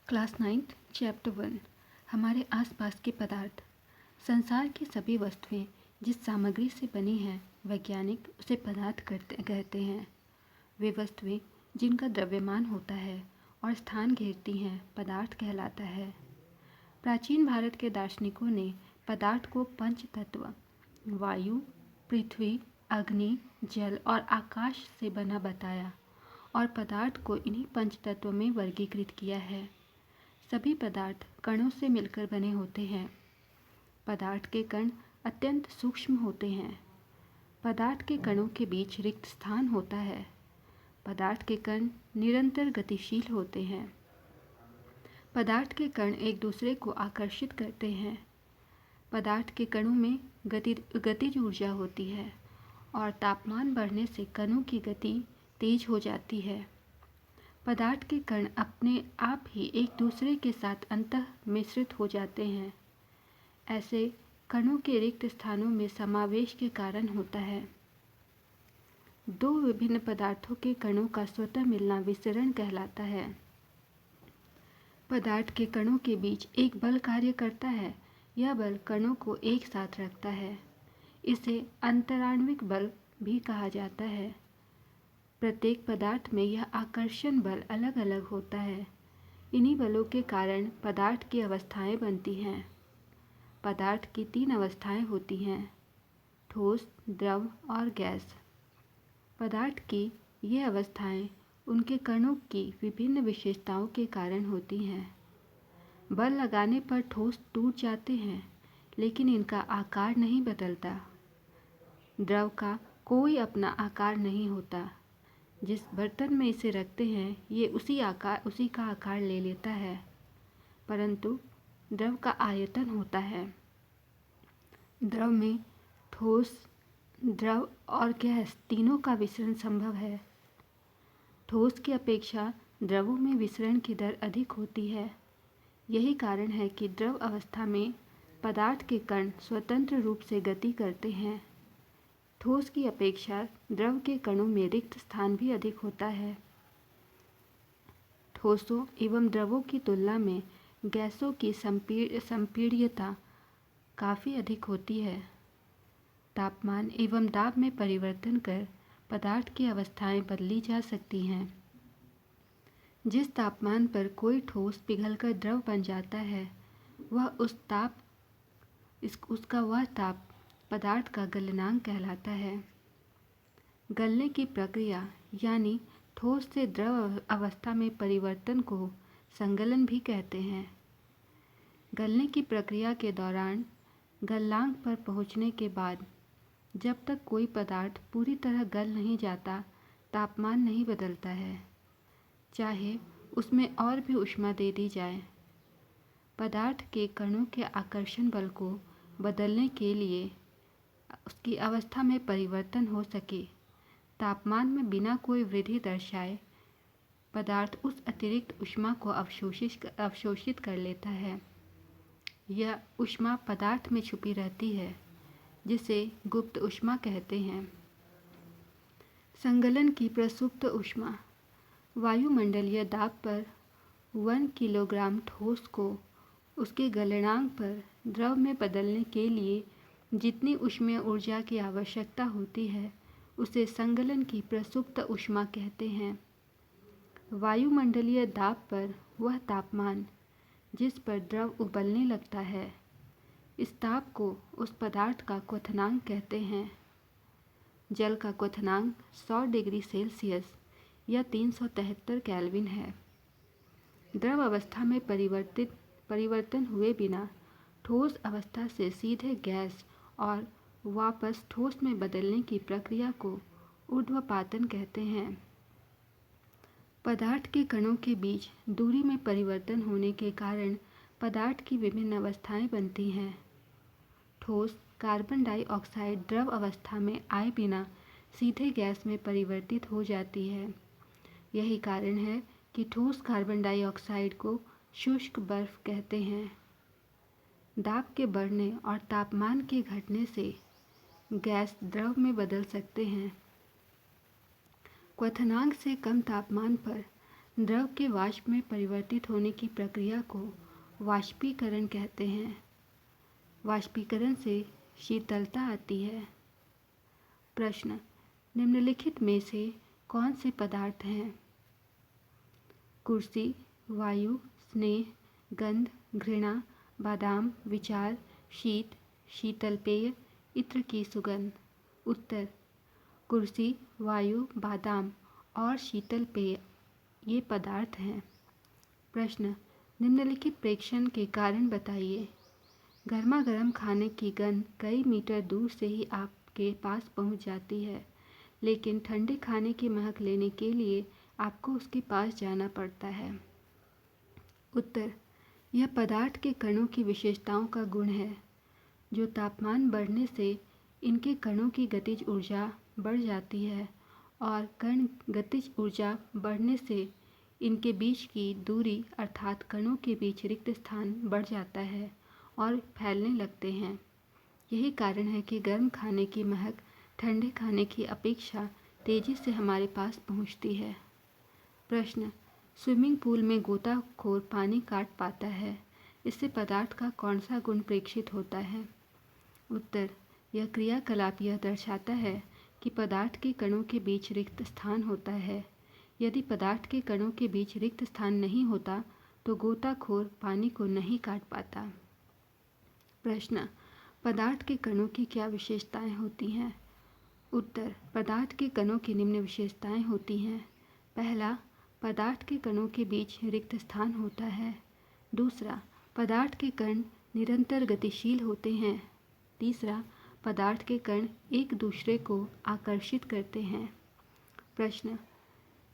Class 9th chapter 1 हमारे आसपास के पदार्थ। संसार की सभी वस्तुएं जिस सामग्री से बनी हैं वैज्ञानिक उसे पदार्थ कहते हैं। वे वस्तुएं जिनका द्रव्यमान होता है और स्थान घेरती हैं पदार्थ कहलाता है। प्राचीन भारत के दार्शनिकों ने पदार्थ को पंच तत्व वायु, पृथ्वी, अग्नि, जल और आकाश से बना बताया और पदार्थ को इन्हीं पंच तत्वों में वर्गीकृत किया है। सभी पदार्थ कणों से मिलकर बने होते हैं। पदार्थ के कण अत्यंत सूक्ष्म होते हैं। पदार्थ के कणों के बीच रिक्त स्थान होता है। पदार्थ के कण निरंतर गतिशील होते हैं। पदार्थ के कण एक दूसरे को आकर्षित करते हैं। पदार्थ के कणों में गतिज ऊर्जा होती है और तापमान बढ़ने से कणों की गति तेज हो जाती है। पदार्थ के कण अपने आप ही एक दूसरे के साथ अंतः मिश्रित हो जाते हैं। ऐसे कणों के रिक्त स्थानों में समावेश के कारण होता है। दो विभिन्न पदार्थों के कणों का स्वतः मिलना विसरण कहलाता है। पदार्थ के कणों के बीच एक बल कार्य करता है। यह बल कणों को एक साथ रखता है। इसे अंतराण्विक बल भी कहा जाता है। प्रत्येक पदार्थ में यह आकर्षण बल अलग अलग होता है। इन्हीं बलों के कारण पदार्थ की अवस्थाएं बनती हैं। पदार्थ की 3 अवस्थाएं होती हैं: ठोस, द्रव और गैस। पदार्थ की ये अवस्थाएं उनके कणों की विभिन्न विशेषताओं के कारण होती हैं। बल लगाने पर ठोस टूट जाते हैं, लेकिन इनका आकार नहीं बदलता। द्रव का कोई अपना आकार नहीं होता। जिस बर्तन में इसे रखते हैं ये उसी का आकार ले लेता है, परंतु द्रव का आयतन होता है। द्रव में ठोस, द्रव और गैस तीनों का विसरण संभव है। ठोस की अपेक्षा द्रवों में विसरण की दर अधिक होती है। यही कारण है कि द्रव अवस्था में पदार्थ के कण स्वतंत्र रूप से गति करते हैं। ठोस की अपेक्षा द्रव के कणों में रिक्त स्थान भी अधिक होता है। ठोसों एवं द्रवों की तुलना में गैसों की संपीड्यता काफ़ी अधिक होती है। तापमान एवं दाब में परिवर्तन कर पदार्थ की अवस्थाएं बदली जा सकती हैं। जिस तापमान पर कोई ठोस पिघलकर द्रव बन जाता है वह ताप पदार्थ का गलनांक कहलाता है। गलने की प्रक्रिया यानी ठोस से द्रव अवस्था में परिवर्तन को संगलन भी कहते हैं। गलने की प्रक्रिया के दौरान गलनांक पर पहुंचने के बाद जब तक कोई पदार्थ पूरी तरह गल नहीं जाता, तापमान नहीं बदलता है, चाहे उसमें और भी ऊष्मा दे दी जाए। पदार्थ के कणों के आकर्षण बल को बदलने के लिए उसकी अवस्था में परिवर्तन हो सके, तापमान में बिना कोई वृद्धि दर्शाए पदार्थ उस अतिरिक्त ऊष्मा को अवशोषित कर लेता है। यह ऊष्मा पदार्थ में छुपी रहती है, जिसे गुप्त ऊष्मा कहते हैं। संगलन की प्रसुप्त ऊष्मा। वायुमंडलीय दाब पर 1 किलोग्राम ठोस को उसके गलनांक पर द्रव में बदलने के लिए जितनी ऊष्मीय ऊर्जा की आवश्यकता होती है उसे संगलन की प्रसुप्त ऊष्मा कहते हैं। वायुमंडलीय दाब पर वह तापमान जिस पर द्रव उबलने लगता है, इस ताप को उस पदार्थ का क्वथनांक कहते हैं। जल का क्वथनांक 100 डिग्री सेल्सियस या 373 केल्विन है। द्रव अवस्था में परिवर्तन हुए बिना ठोस अवस्था से सीधे गैस और वापस ठोस में बदलने की प्रक्रिया को ऊर्ध्वपातन कहते हैं। पदार्थ के कणों के बीच दूरी में परिवर्तन होने के कारण पदार्थ की विभिन्न अवस्थाएं बनती हैं। ठोस कार्बन डाइऑक्साइड द्रव अवस्था में आए बिना सीधे गैस में परिवर्तित हो जाती है। यही कारण है कि ठोस कार्बन डाइऑक्साइड को शुष्क बर्फ कहते हैं। दाब के बढ़ने और तापमान के घटने से गैस द्रव में बदल सकते हैं। क्वथनांक से कम तापमान पर द्रव के वाष्प में परिवर्तित होने की प्रक्रिया को वाष्पीकरण कहते हैं। वाष्पीकरण से शीतलता आती है। प्रश्न, निम्नलिखित में से कौन से पदार्थ हैं? कुर्सी, वायु, स्नेह, गंध, घृणा, बादाम, विचार, शीत, शीतल पेय, इत्र की सुगंध। उत्तर, कुर्सी, वायु, बादाम और शीतल पेय ये पदार्थ हैं। प्रश्न, निम्नलिखित प्रेक्षण के कारण बताइए। गर्मा गर्म खाने की गंध कई मीटर दूर से ही आपके पास पहुंच जाती है, लेकिन ठंडे खाने की महक लेने के लिए आपको उसके पास जाना पड़ता है। उत्तर, यह पदार्थ के कणों की विशेषताओं का गुण है। जो तापमान बढ़ने से इनके कणों की गतिज ऊर्जा बढ़ जाती है और कण गतिज ऊर्जा बढ़ने से इनके बीच की दूरी अर्थात कणों के बीच रिक्त स्थान बढ़ जाता है और फैलने लगते हैं। यही कारण है कि गर्म खाने की महक ठंडे खाने की अपेक्षा तेजी से हमारे पास पहुंचती है। प्रश्न, स्विमिंग पूल में गोताखोर पानी काट पाता है, इससे पदार्थ का कौन सा गुण प्रेक्षित होता है? उत्तर, यह क्रियाकलाप यह दर्शाता है कि पदार्थ के कणों के बीच रिक्त स्थान होता है। यदि पदार्थ के कणों के बीच रिक्त स्थान नहीं होता तो गोताखोर पानी को नहीं काट पाता। प्रश्न, पदार्थ के कणों की क्या विशेषताएं होती हैं? उत्तर, पदार्थ के कणों की निम्न विशेषताएं होती हैं। पहला, पदार्थ के कणों के बीच रिक्त स्थान होता है। दूसरा, पदार्थ के कण निरंतर गतिशील होते हैं। तीसरा, पदार्थ के कण एक दूसरे को आकर्षित करते हैं। प्रश्न,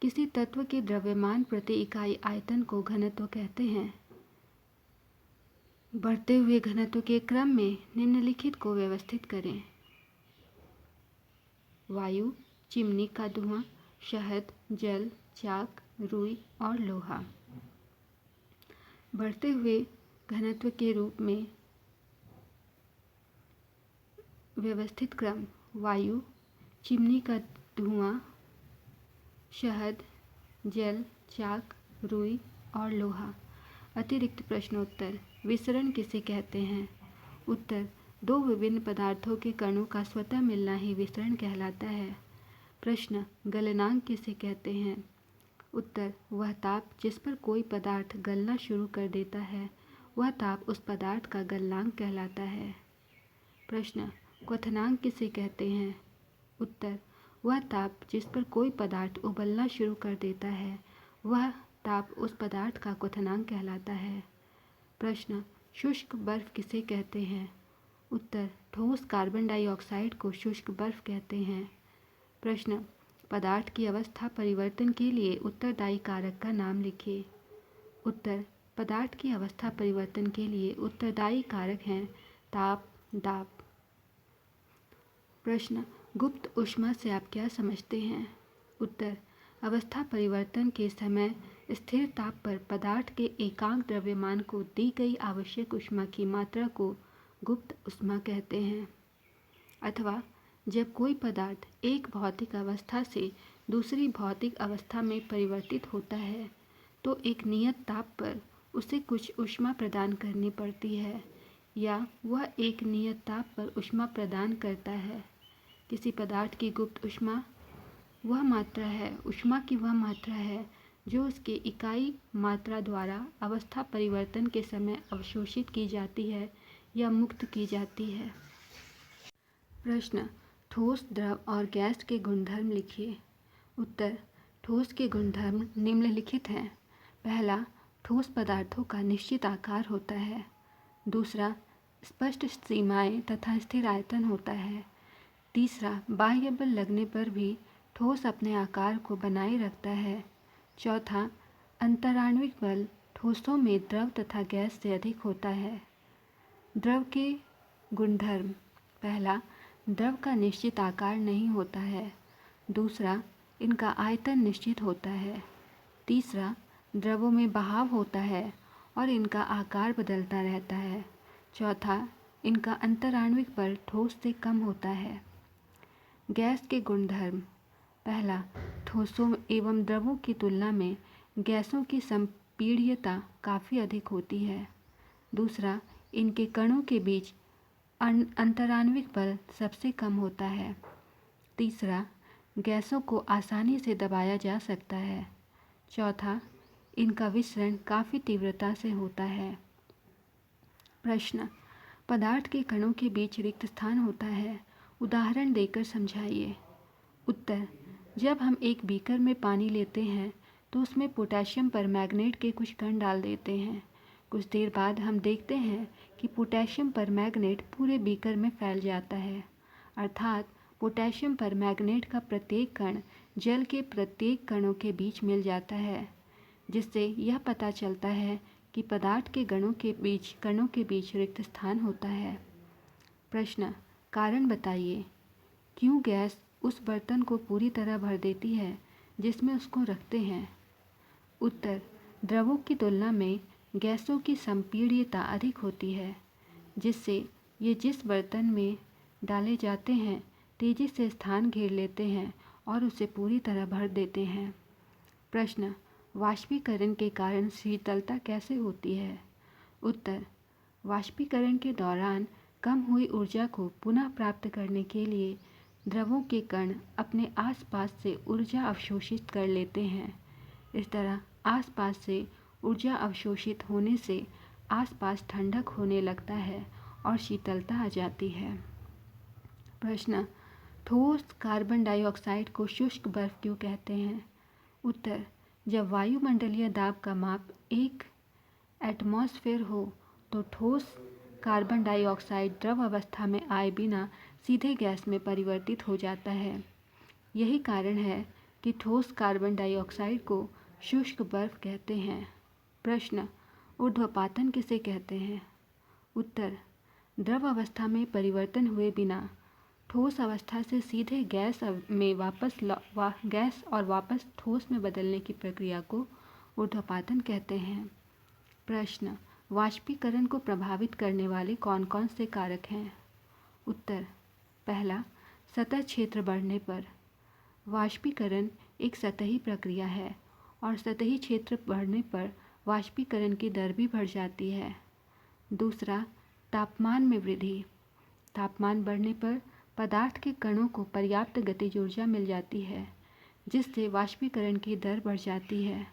किसी तत्व के द्रव्यमान प्रति इकाई आयतन को घनत्व कहते हैं। बढ़ते हुए घनत्व के क्रम में निम्नलिखित को व्यवस्थित करें। वायु, चिमनी का धुआं, शहद, जल, चाक, रुई और लोहा। बढ़ते हुए घनत्व के रूप में व्यवस्थित क्रम: वायु, चिमनी का धुआं, शहद, जल, चाक, रुई और लोहा। अतिरिक्त प्रश्नोत्तर: विसरण किसे कहते हैं? उत्तर, दो विभिन्न पदार्थों के कणों का स्वतः मिलना ही विसरण कहलाता है। प्रश्न, गलनांक किसे कहते हैं? उत्तर, वह ताप जिस पर कोई पदार्थ गलना शुरू कर देता है, वह ताप उस पदार्थ का गलनांक कहलाता है। प्रश्न, क्वथनांक किसे कहते हैं? उत्तर, वह ताप जिस पर कोई पदार्थ उबलना शुरू कर देता है, वह ताप उस पदार्थ का क्वथनांक कहलाता है। प्रश्न, शुष्क बर्फ किसे कहते हैं? उत्तर, ठोस कार्बन डाइऑक्साइड को शुष्क बर्फ कहते हैं। प्रश्न, पदार्थ की अवस्था परिवर्तन के लिए उत्तरदायी कारक का नाम लिखिए। उत्तर, पदार्थ की अवस्था परिवर्तन के लिए उत्तरदायी कारक हैं ताप, दाब। प्रश्न, गुप्त ऊष्मा से आप क्या समझते हैं? उत्तर, अवस्था परिवर्तन के समय स्थिर ताप पर पदार्थ के एकांक द्रव्यमान को दी गई आवश्यक ऊष्मा की मात्रा को गुप्त ऊष्मा कहते हैं। अथवा जब कोई पदार्थ एक भौतिक अवस्था से दूसरी भौतिक अवस्था में परिवर्तित होता है तो एक नियत ताप पर उसे कुछ ऊष्मा प्रदान करनी पड़ती है या वह एक नियत ताप पर ऊष्मा प्रदान करता है। किसी पदार्थ की गुप्त ऊष्मा की वह मात्रा है जो उसके इकाई मात्रा द्वारा अवस्था परिवर्तन के समय अवशोषित की जाती है या मुक्त की जाती है। प्रश्न, ठोस, द्रव और गैस के गुणधर्म लिखिए। उत्तर, ठोस के गुणधर्म निम्नलिखित हैं। पहला, ठोस पदार्थों का निश्चित आकार होता है। दूसरा, स्पष्ट सीमाएं तथा स्थिर आयतन होता है। तीसरा, बाह्य बल लगने पर भी ठोस अपने आकार को बनाए रखता है। चौथा, अंतराण्विक बल ठोसों में द्रव तथा गैस से अधिक होता है। द्रव के गुणधर्म: पहला, द्रव का निश्चित आकार नहीं होता है। दूसरा, इनका आयतन निश्चित होता है। तीसरा, द्रवों में बहाव होता है और इनका आकार बदलता रहता है। चौथा, इनका अंतराण्विक बल ठोस से कम होता है। गैस के गुणधर्म: पहला, ठोसों एवं द्रवों की तुलना में गैसों की संपीड्यता काफ़ी अधिक होती है। दूसरा, इनके कणों के बीच अंतराण्विक बल सबसे कम होता है। तीसरा, गैसों को आसानी से दबाया जा सकता है। चौथा, इनका विसरण काफ़ी तीव्रता से होता है। प्रश्न, पदार्थ के कणों के बीच रिक्त स्थान होता है, उदाहरण देकर समझाइए। उत्तर, जब हम एक बीकर में पानी लेते हैं तो उसमें पोटेशियम परमैंगनेट के कुछ कण डाल देते हैं। कुछ देर बाद हम देखते हैं कि पोटेशियम परमैंगनेट पूरे बीकर में फैल जाता है, अर्थात पोटेशियम परमैंगनेट का प्रत्येक कण जल के प्रत्येक कणों के बीच मिल जाता है, जिससे यह पता चलता है कि पदार्थ के कणों के बीच रिक्त स्थान होता है। प्रश्न, कारण बताइए। क्यों गैस उस बर्तन को पूरी तरह भर देती है जिसमें उसको रखते हैं? उत्तर, द्रवों की तुलना में गैसों की संपीड्यता अधिक होती है, जिससे ये जिस बर्तन में डाले जाते हैं तेजी से स्थान घेर लेते हैं और उसे पूरी तरह भर देते हैं। प्रश्न, वाष्पीकरण के कारण शीतलता कैसे होती है? उत्तर, वाष्पीकरण के दौरान कम हुई ऊर्जा को पुनः प्राप्त करने के लिए द्रवों के कण अपने आसपास से ऊर्जा अवशोषित कर लेते हैं। इस तरह आसपास से ऊर्जा अवशोषित होने से आसपास ठंडक होने लगता है और शीतलता आ जाती है। प्रश्न, ठोस कार्बन डाइऑक्साइड को शुष्क बर्फ क्यों कहते हैं? उत्तर, जब वायुमंडलीय दाब का माप 1 एटमॉस्फेयर हो तो ठोस कार्बन डाइऑक्साइड द्रव अवस्था में आए बिना सीधे गैस में परिवर्तित हो जाता है। यही कारण है कि ठोस कार्बन डाइऑक्साइड को शुष्क बर्फ कहते हैं। प्रश्न, ऊर्ध्वपातन किसे कहते हैं? उत्तर, द्रव अवस्था में परिवर्तन हुए बिना ठोस अवस्था से सीधे गैस और वापस ठोस में बदलने की प्रक्रिया को ऊर्ध्वपातन कहते हैं। प्रश्न, वाष्पीकरण को प्रभावित करने वाले कौन कौन से कारक हैं? उत्तर, पहला, सतह क्षेत्र बढ़ने पर। वाष्पीकरण एक सतही प्रक्रिया है और सतही क्षेत्र बढ़ने पर वाष्पीकरण की दर भी बढ़ जाती है। दूसरा, तापमान में वृद्धि। तापमान बढ़ने पर पदार्थ के कणों को पर्याप्त गतिज ऊर्जा मिल जाती है, जिससे वाष्पीकरण की दर बढ़ जाती है।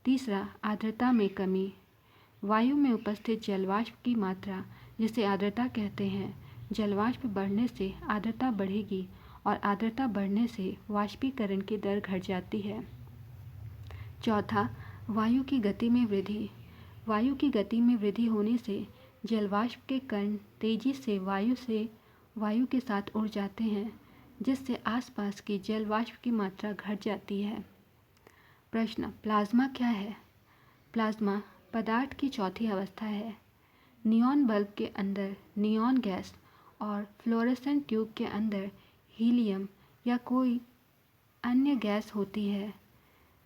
तीसरा, आर्द्रता में कमी। वायु में उपस्थित जलवाष्प की मात्रा, जिसे आर्द्रता कहते हैं, जलवाष्प बढ़ने से आर्द्रता बढ़ेगी और आर्द्रता बढ़ने से वाष्पीकरण की दर घट जाती है। चौथा, वायु की गति में वृद्धि। वायु की गति में वृद्धि होने से जलवाष्प के कण तेजी से वायु के साथ उड़ जाते हैं, जिससे आसपास की जलवाष्प की मात्रा घट जाती है। प्रश्न, प्लाज्मा क्या है? प्लाज्मा पदार्थ की चौथी अवस्था है। नियॉन बल्ब के अंदर नियॉन गैस और फ्लोरेसेंट ट्यूब के अंदर हीलियम या कोई अन्य गैस होती है।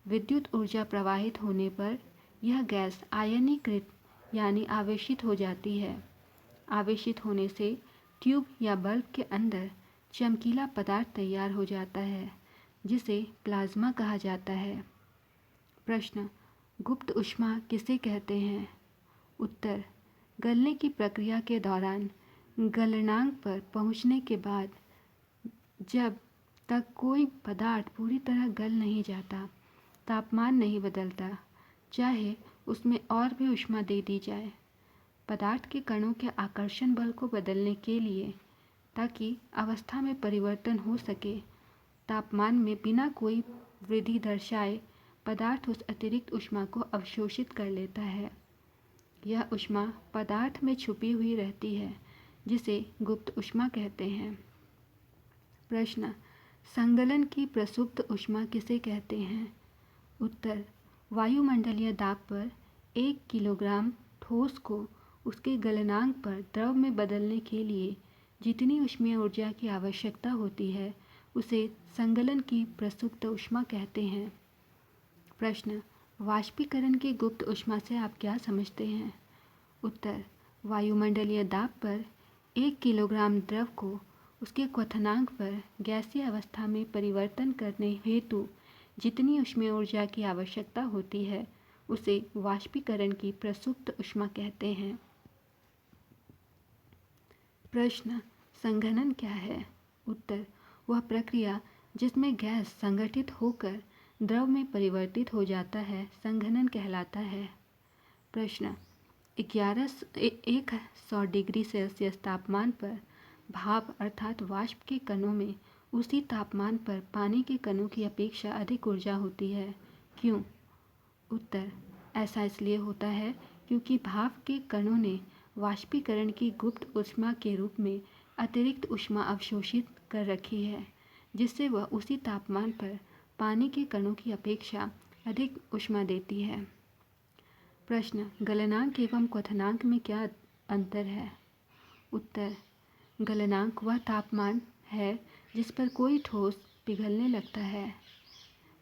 विद्युत ऊर्जा प्रवाहित होने पर यह गैस आयनीकृत यानी आवेशित हो जाती है। आवेशित होने से ट्यूब या बल्ब के अंदर चमकीला पदार्थ तैयार हो जाता है, जिसे प्लाज्मा कहा जाता है। प्रश्न, गुप्त ऊष्मा किसे कहते हैं? उत्तर, गलने की प्रक्रिया के दौरान गलनांक पर पहुंचने के बाद जब तक कोई पदार्थ पूरी तरह गल नहीं जाता, तापमान नहीं बदलता, चाहे उसमें और भी ऊष्मा दे दी जाए, पदार्थ के कणों के आकर्षण बल को बदलने के लिए, ताकि अवस्था में परिवर्तन हो सके, तापमान में बिना कोई वृद्धि दर्शाए पदार्थ उस अतिरिक्त ऊष्मा को अवशोषित कर लेता है। यह ऊष्मा पदार्थ में छुपी हुई रहती है, जिसे गुप्त ऊष्मा कहते हैं। प्रश्न, संगलन की प्रसुप्त ऊष्मा किसे कहते हैं? उत्तर, वायुमंडलीय दाब पर 1 किलोग्राम ठोस को उसके गलनांक पर द्रव में बदलने के लिए जितनी ऊष्मीय ऊर्जा की आवश्यकता होती है, उसे संगलन की प्रसुप्त ऊष्मा कहते हैं। प्रश्न, वाष्पीकरण की गुप्त ऊष्मा से आप क्या समझते हैं? उत्तर, वायुमंडलीय दाब पर 1 किलोग्राम द्रव को उसके क्वथनांक पर गैसीय अवस्था में परिवर्तन करने हेतु जितनी ऊष्मीय ऊर्जा की आवश्यकता होती है उसे वाष्पीकरण की प्रसुप्त ऊष्मा कहते हैं। प्रश्न, संघनन क्या है? उत्तर, वह प्रक्रिया जिसमें गैस संगठित होकर द्रव में परिवर्तित हो जाता है संघनन कहलाता है। प्रश्न, 100 डिग्री सेल्सियस तापमान पर भाप अर्थात वाष्प के कणों में उसी तापमान पर पानी के कणों की अपेक्षा अधिक ऊर्जा होती है, क्यों? उत्तर, ऐसा इसलिए होता है क्योंकि भाप के कणों ने वाष्पीकरण की गुप्त ऊष्मा के रूप में अतिरिक्त ऊष्मा अवशोषित कर रखी है, जिससे वह उसी तापमान पर पानी के कणों की अपेक्षा अधिक ऊष्मा देती है। प्रश्न, गलनांक एवं क्वथनांक में क्या अंतर है? उत्तर, गलनांक वह तापमान है जिस पर कोई ठोस पिघलने लगता है,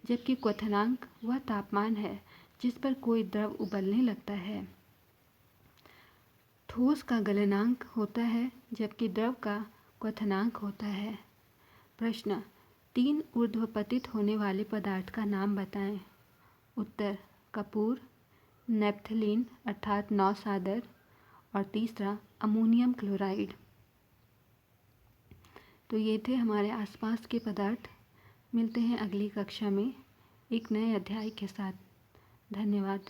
जबकि क्वथनांक वह तापमान है जिस पर कोई द्रव उबलने लगता है। ठोस का गलनांक होता है जबकि द्रव का क्वथनांक होता है। प्रश्न, 3 ऊर्ध्वपतित होने वाले पदार्थ का नाम बताएं। उत्तर, कपूर, नेप्थलीन अर्थात नौसादर और तीसरा अमोनियम क्लोराइड। तो ये थे हमारे आसपास के पदार्थ। मिलते हैं अगली कक्षा में एक नए अध्याय के साथ। धन्यवाद।